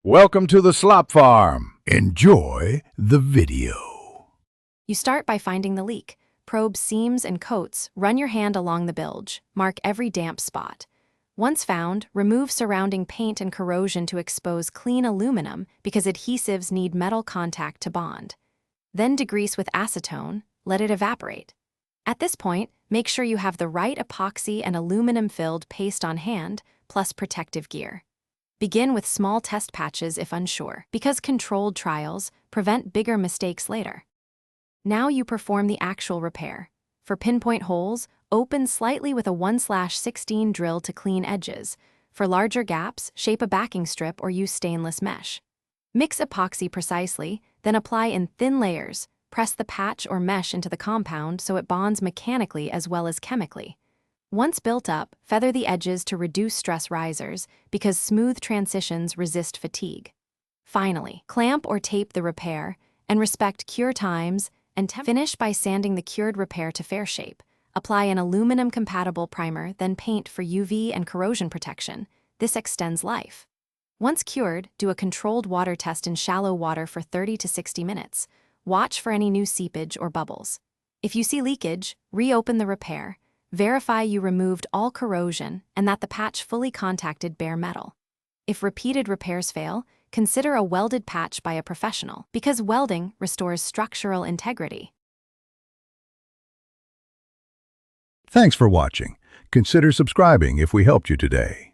Welcome to the slop farm. Enjoy the video. You start by finding the leak. Probe seams and coats, run your hand along the bilge, mark every damp spot. Once found, remove surrounding paint and corrosion to expose clean aluminum because adhesives need metal contact to bond. Then degrease with acetone, let it evaporate. At this point, make sure you have the right epoxy and aluminum-filled paste on hand, plus protective gear. Begin with small test patches if unsure, because controlled trials prevent bigger mistakes later. Now you perform the actual repair. For pinpoint holes, open slightly with a 1/16 drill to clean edges. For larger gaps, shape a backing strip or use stainless mesh. Mix epoxy precisely, then apply in thin layers. Press the patch or mesh into the compound so it bonds mechanically as well as chemically. Once built up, feather the edges to reduce stress risers because smooth transitions resist fatigue. Finally, clamp or tape the repair and respect cure times and finish by sanding the cured repair to fair shape. Apply an aluminum-compatible primer, then paint for UV and corrosion protection. This extends life. Once cured, do a controlled water test in shallow water for 30 to 60 minutes. Watch for any new seepage or bubbles. If you see leakage, reopen the repair. Verify you removed all corrosion and that the patch fully contacted bare metal. If repeated repairs fail, consider a welded patch by a professional, because welding restores structural integrity. Thanks for watching. Consider subscribing if we helped you today.